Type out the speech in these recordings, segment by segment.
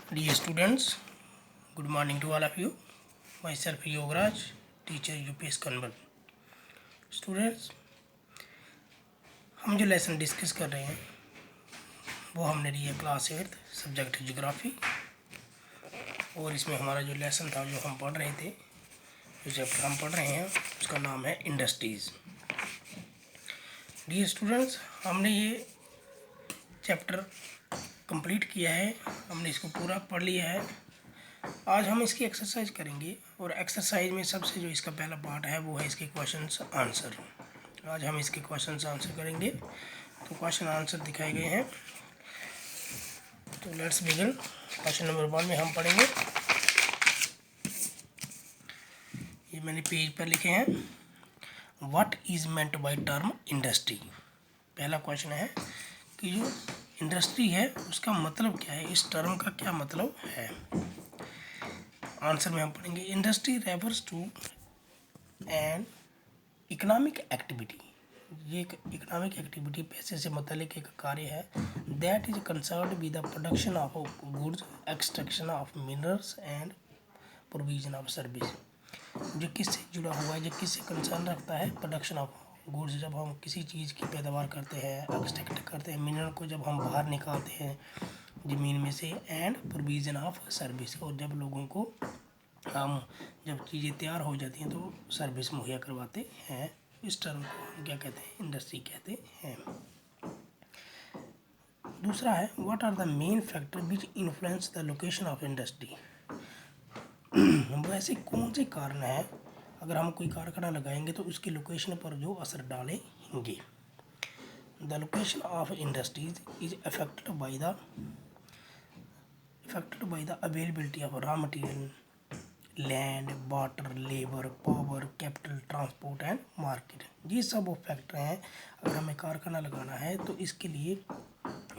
Dear students, good morning to all of you. Myself Yogaraj, teacher UPS Kanwal. Students, हम जो lesson discuss कर रहे हैं वो हमने लिया क्लास 8 सब्जेक्ट ज्योग्राफी। और इसमें हमारा जो लेसन था जो हम पढ़ रहे थे, जो चैप्टर हम पढ़ रहे हैं उसका नाम है इंडस्ट्रीज़। डियर स्टूडेंट्स, हमने ये चैप्टर कंप्लीट किया है, हमने इसको पूरा पढ़ लिया है। आज हम इसकी एक्सरसाइज करेंगे और एक्सरसाइज में सबसे जो इसका पहला पार्ट है वो है इसके क्वेश्चंस आंसर। आज हम इसके क्वेश्चंस आंसर करेंगे। तो क्वेश्चन आंसर दिखाए गए हैं, तो लेट्स बिगिन। क्वेश्चन नंबर 1 में हम पढ़ेंगे, ये मैंने पेज पर लिखे हैं, what is meant by term industry. पहला क्वेश्चन है कि जो इंडस्ट्री है उसका मतलब क्या है, इस टर्म का क्या मतलब है। आंसर में हम पढ़ेंगे, industry refers to an economic activity. ये एक इकोनॉमिक एक्टिविटी, पैसे से मुतल्लिक एक कार्य है। That is concerned with the production of goods, extraction of minerals and provision of service. जो किससे जुड़ा हुआ है, जो किससे कंसर्न रखता है, प्रोडक्शन ऑफ गुड्स, जब हम किसी चीज़ की पैदावार करते हैं, एक्सट्रैक्ट करते हैं, मिनरल को जब हम बाहर निकालते हैं ज़मीन में से, एंड प्रोविजन ऑफ सर्विस, और जब लोगों को हम जब चीज़ें तैयार हो जाती हैं तो सर्विस मुहैया करवाते हैं। इस टर्म को हम क्या कहते हैं, इंडस्ट्री कहते हैं। दूसरा है, what are the main factor which influence the location of industry. वैसे कौन से कारण हैं, अगर हम कोई कारखाना लगाएंगे तो उसकी लोकेशन पर जो असर डालेंगे। The location of industries is affected by the availability of raw material, land, water, labour, power, capital, transport and market. ये सब वो फैक्टर हैं। अगर हमें कारखाना लगाना है तो इसके लिए,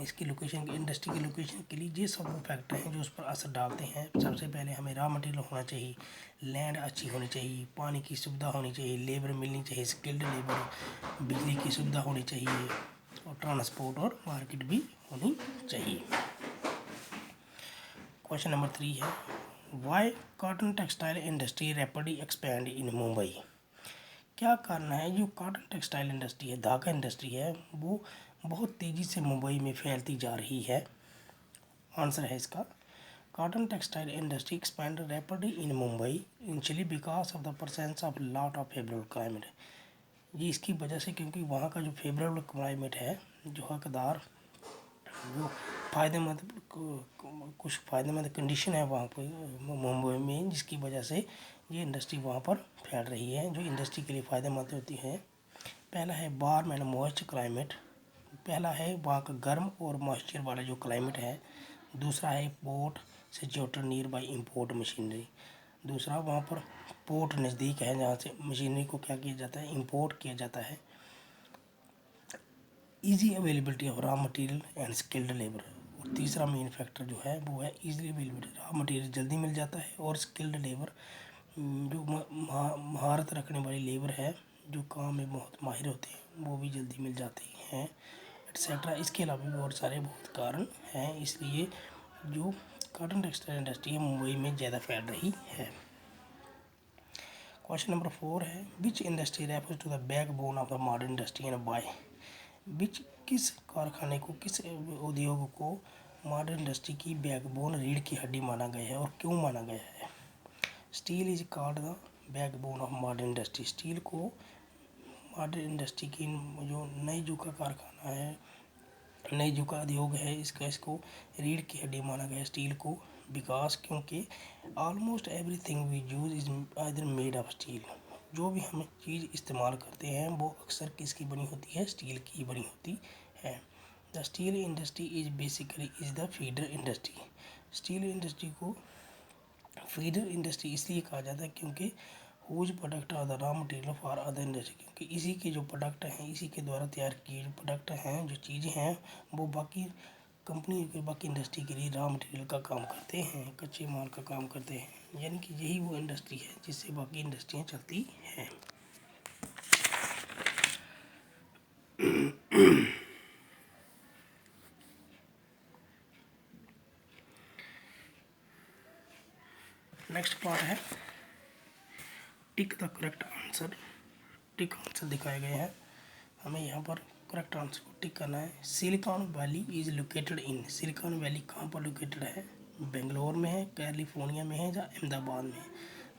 इसकी लोकेशन, इंडस्ट्री की लोकेशन के लिए ये सब वो फैक्टर हैं जो उस पर असर डालते हैं। सबसे पहले हमें रॉ मटेरियल होना चाहिए, लैंड अच्छी होनी चाहिए, पानी की सुविधा होनी चाहिए, लेबर मिलनी चाहिए, स्किल्ड लेबर, बिजली की सुविधा होनी चाहिए, और ट्रांसपोर्ट और मार्केट भी होनी चाहिए। क्वेश्चन नंबर 3 है, why cotton textile industry rapidly expand in Mumbai. क्या कारण है जो कॉटन टेक्सटाइल इंडस्ट्री है, धागा इंडस्ट्री है, वो बहुत तेज़ी से मुंबई में फैलती जा रही है। आंसर है इसका, cotton textile industry expand rapidly in Mumbai initially because of the presence of lot of favourable climate. ये इसकी वजह से, क्योंकि वहाँ का जो फेवरेबल क्लाइमेट है, जो हकदार, वो फ़ायदेमंद, कुछ फ़ायदेमंद कंडीशन है वहाँ पर मुंबई में, जिसकी वजह से ये इंडस्ट्री वहाँ पर फैल रही है, जो इंडस्ट्री के लिए फ़ायदेमंद होती है। पहला है वार्म एंड मॉइस्ट क्लाइमेट, पहला है वहाँ का गर्म और मॉइस्चर वाला जो क्लाइमेट है। दूसरा है port situated near by import machinery, दूसरा वहाँ पर पोर्ट नज़दीक है जहाँ से मशीनरी को क्या किया जाता है, इम्पोर्ट किया जाता है। Easy availability of raw material and skilled labour, और तीसरा मेन फैक्टर जो है वो है ईजी अवेलेबिलिटी, रॉ मटेरियल जल्दी मिल जाता है, और स्किल्ड लेबर, जो महारत रखने वाली लेबर है, जो काम में बहुत माहिर होते हैं, वो भी जल्दी मिल जाते हैं, एट्सेट्रा। इसके अलावा भी बहुत सारे बहुत कारण हैं, इसलिए जो कॉटन टेक्सटाइल इंडस्ट्री है मुंबई में ज़्यादा फैल रही है। क्वेश्चन नंबर 4 है, which industry refers to the backbone of the modern industry and by. Which, किस कारखाने को, किस उद्योग को मॉडर्न इंडस्ट्री की बैकबोन, रीढ़ की हड्डी माना गया है, और क्यों माना गया है। Steel is called the backbone of modern industry. Steel को मॉडर्न इंडस्ट्री की, जो नई युग का कारखाना है, नई युग का उद्योग है, इसको रीढ़ की हड्डी माना गया स्टील को, बिकॉज, क्योंकि almost everything we use is either made of steel. जो भी हम चीज़ इस्तेमाल करते हैं वो अक्सर किसकी बनी होती है, स्टील की बनी होती है। The steel industry is basically is the feeder industry. Steel industry को फीडर इंडस्ट्री इसलिए कहा जाता है क्योंकि whose product are the raw material for other industry, क्योंकि इसी के जो प्रोडक्ट हैं, इसी के द्वारा तैयार किए जो प्रोडक्ट हैं, जो चीज़ें हैं, वो बाकी कंपनी के, बाकी इंडस्ट्री के लिए रॉ मटेरियल का काम करते हैं, कच्चे माल का काम करते हैं। यानी कि यही वो इंडस्ट्री है जिससे बाकी इंडस्ट्रियाँ चलती हैं। नेक्स्ट पार्ट है tick the correct answer. Tick answer दिखाए गए हैं, हमें यहाँ पर करेक्ट आंसर को टिक करना है। Silicon valley is located in, silicon valley कहाँ पर लोकेटेड है? बेंगलोर में है, कैलिफोर्निया में है या अहमदाबाद में है?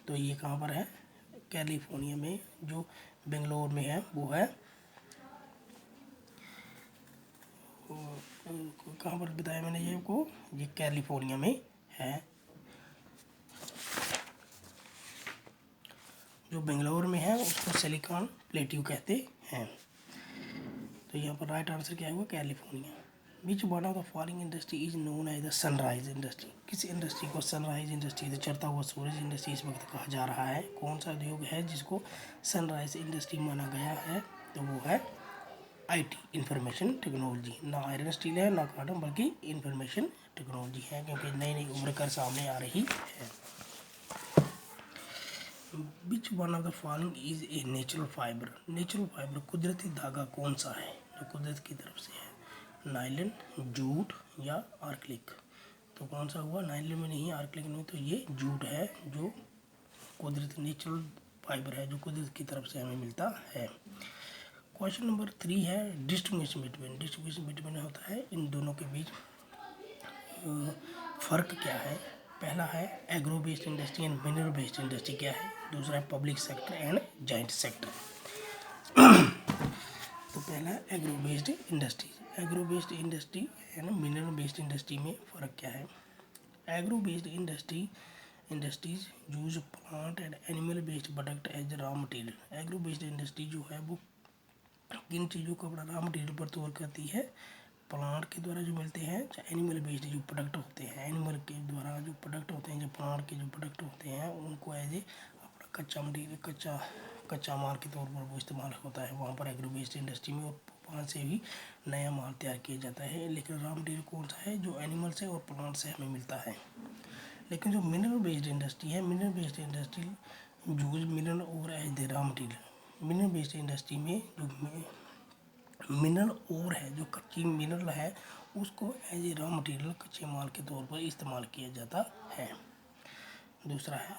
तो ये कहाँ पर है? कैलिफोर्निया में। जो बेंगलोर में है वो है कहाँ पर बताया मैंने ये को, ये कैलिफोर्निया में है। जो बेंगलोर में है उसको सिलिकॉन प्लेट्यू कहते हैं। तो यहाँ पर राइट आंसर क्या होगा? California. Which one of the following industry is known as the sunrise industry, किस इंडस्ट्री को सनराइज इंडस्ट्री, चढ़ता हुआ सूरज इंडस्ट्री इस वक्त कहा जा रहा है? कौन सा उद्योग है जिसको सनराइज इंडस्ट्री माना गया है? तो वो है आईटी, इंफॉर्मेशन टेक्नोलॉजी। ना आयरन स्टील है ना कार्बन, बल्कि इंफॉर्मेशन टेक्नोलॉजी है, क्योंकि नई नई उभर कर सामने आ रही है। विच one of the following is a natural fibre, natural fibre कुदरती धागा कौन सा है जो कुदरत की तरफ से है? नायलन, जूट या आर्कलिक? तो कौन सा हुआ? नायलन में नहीं, आर्कलिक में, तो ये जूट है जो कुदरत नेचुरल फाइबर है जो कुदरत की तरफ से हमें मिलता है। क्वेश्चन नंबर 3 है डिस्टिंग्विशन बिटवीन, डिस्टिंग्विशन बिटवीन होता है इन दोनों के बीच फ़र्क क्या है? पहला है agro based industry and mineral based industry क्या है? दूसरा है public sector and joint sector. तो पहला है agro based industries. Agro based industry and mineral based industry में फ़र्क क्या है? Agro based industries use plant and animal based product as raw material. Agro based industry जो है वो किन चीज़ों को अपना रॉ मटेरियल पर तौर करती है? प्लांट के द्वारा जो मिलते हैं या एनिमल बेस्ड जो प्रोडक्ट होते हैं, एनिमल के द्वारा जो प्रोडक्ट होते हैं, जो प्लांट के जो प्रोडक्ट होते हैं उनको एज ए अपना कच्चा मटेरियल, कच्चा माल के तौर पर वो इस्तेमाल होता है वहाँ पर एग्रो बेस्ड इंडस्ट्री में, और वहाँ से भी नया माल तैयार किया जाता है। लेकिन रॉ मटेरियल कौन सा है? जो एनिमल से और प्लांट से हमें मिलता है। लेकिन जो मिनरल बेस्ड इंडस्ट्री है, mineral based industry use mineral और as the raw material. Mineral based industry में जो मिनरल और है, जो कच्ची मिनरल है उसको एज ए रॉ मटेरियल कच्चे माल के तौर पर इस्तेमाल किया जाता है। दूसरा है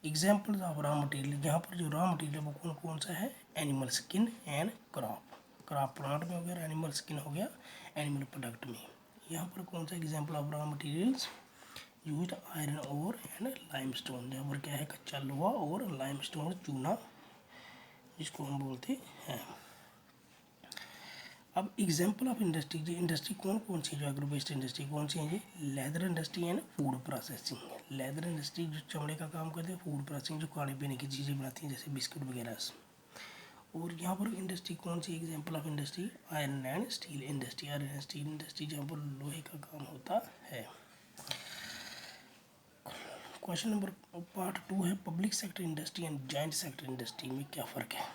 एग्जाम्पल्स ऑफ रॉ मटेरियल, जहाँ पर जो रॉ मटेरियल वो कौन कौन सा है? Animal skin and crop, crop plant में हो गया, एनिमल स्किन हो गया एनिमल प्रोडक्ट में। यहाँ पर कौन सा example of raw materials use iron ore and limestone, जहाँ पर क्या है? कच्चा लोहा और लाइमस्टोन चूना जिसको हम बोलते हैं। अब एग्जाम्पल ऑफ इंडस्ट्री, जो इंडस्ट्री कौन कौन सी, जो एग्रो बेस्ड इंडस्ट्री कौन सी है जी? Leather industry and food processing. Leather industry जो चमड़े का काम करते हैं, फूड प्रोसेसिंग जो खाने पीने की चीज़ें बनाती हैं जैसे बिस्कुट वगैरह। और यहाँ पर इंडस्ट्री कौन सी example of industry? Iron and steel industry, iron and steel industry जहाँ पर लोहे का काम होता है। क्वेश्चन नंबर पार्ट 2 है public sector industry and joint sector industry में क्या फ़र्क है?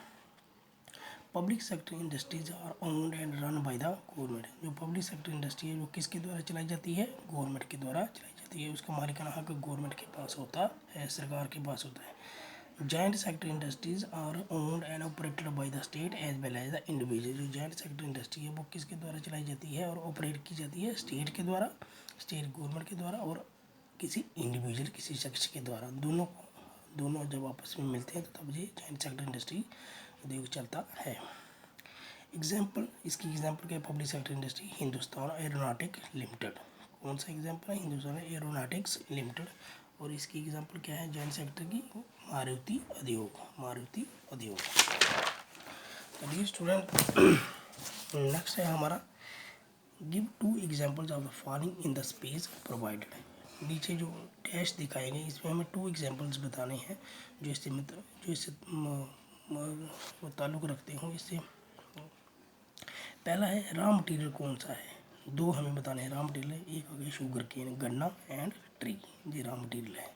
Public sector industries are owned and run by the government. जो पब्लिक सेक्टर इंडस्ट्री है वो किसके द्वारा चलाई जाती है? गवर्नमेंट के द्वारा चलाई जाती है। उसका मालिकाना हक गवर्नमेंट के पास होता है, सरकार के पास होता है। Joint sector industries are owned and operated by the state as well as the individual. जो जॉइंट सेक्टर इंडस्ट्री है वो किसके द्वारा चलाई जाती है और ऑपरेट की जाती है? स्टेट के द्वारा, स्टेट गवर्नमेंट के द्वारा और किसी इंडिविजुअल, किसी शख्स के द्वारा। दोनों जब आपस में मिलते हैं तो तब ये जॉइंट सेक्टर इंडस्ट्री उद्योग चलता है। एग्जाम्पल, इसकी एग्जाम्पल क्या है? Public sector industry Hindustan aeronautic limited. कौन सा एग्जाम्पल है? Hindustan aeronautics limited. और इसकी एग्जाम्पल क्या है जॉइंट सेक्टर की? मारुति उद्योग, मारुति उद्योग। चलिए स्टूडेंट, नेक्स्ट है हमारा give 2 examples of the following in the space provided. नीचे जो डैश दिखाए गए इसमें हमें 2 एग्जाम्पल्स बताने हैं जो इससे ताल्लुक़ रखते हों इससे। पहला है रॉ मटेरियल कौन सा है? 2 हमें बताने हैं रॉ मटेरियल। एक हो गया शुगर केन, गन्ना एंड ट्री, ये रॉ मटेरियल है,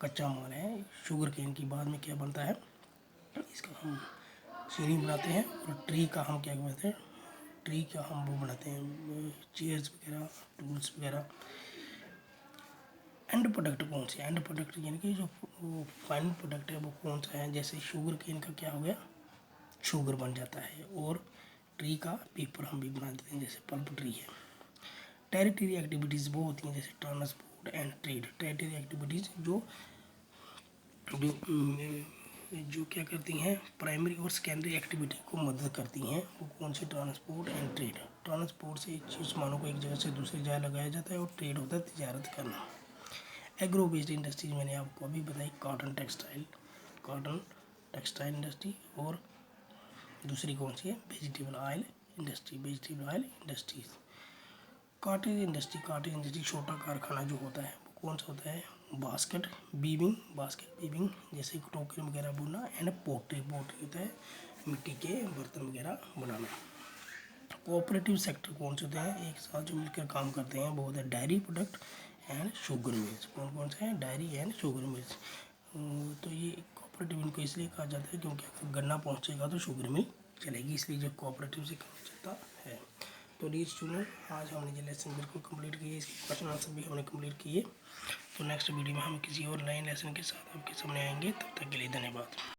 कच्चा माल है। शुगर केन की बाद में क्या बनता है? इसका हम चीनी बनाते हैं। और ट्री का हम क्या कहते हैं? ट्री का हम वो बनाते हैं चेयर्स वगैरह, टूल्स वगैरह। एंड प्रोडक्ट कौन से? एंड प्रोडक्ट यानी कि जो फाइनल प्रोडक्ट है वो कौन सा है? जैसे शुगर केन का क्या हो गया? शुगर बन जाता है। और ट्री का पेपर हम भी बना देते हैं, जैसे पल्प ट्री है। टेरिटरी एक्टिविटीज़ वो होती हैं जैसे transport and trade. Territory activities जो जो क्या करती हैं, प्राइमरी और सेकेंडरी एक्टिविटी को मदद करती हैं। वो कौन सी? Transport and trade. ट्रांसपोर्ट से सामानों को एक जगह से दूसरी जगह लगाया जाता है, और ट्रेड होता है तिजारत करना। एग्रो बेस्ड इंडस्ट्रीज मैंने आपको अभी बताई, कॉटन टेक्सटाइल इंडस्ट्री, और दूसरी कौन सी है? Vegetable oil industries. Cottage industry छोटा कारखाना जो होता है वो कौन सा होता है? बास्केट वीविंग, जैसे टोकरी वगैरह बुनना, एंड पोट्री होता है मिट्टी के बर्तन वगैरह बनाना। कोऑपरेटिव सेक्टर कौन से होते हैं? एक साथ जो मिलकर काम करते हैं वो होता है dairy product and sugar mills. कौन से हैं? Dairy and sugar mills. तो ये कोऑपरेटिव इनको इसलिए कहा जाता है क्योंकि अगर गन्ना पहुंचेगा तो शुगर मिल चलेगी, इसलिए जो कोऑपरेटिव से काम चलता है। तो डियर स्टूडेंट, आज हमने ये लेसन बिल्कुल कंप्लीट किए, इसके क्वेश्चन आंसर भी हमने कंप्लीट किए। तो नेक्स्ट वीडियो में हम किसी और नए लेसन के साथ आपके सामने आएंगे। तब तक के लिए धन्यवाद।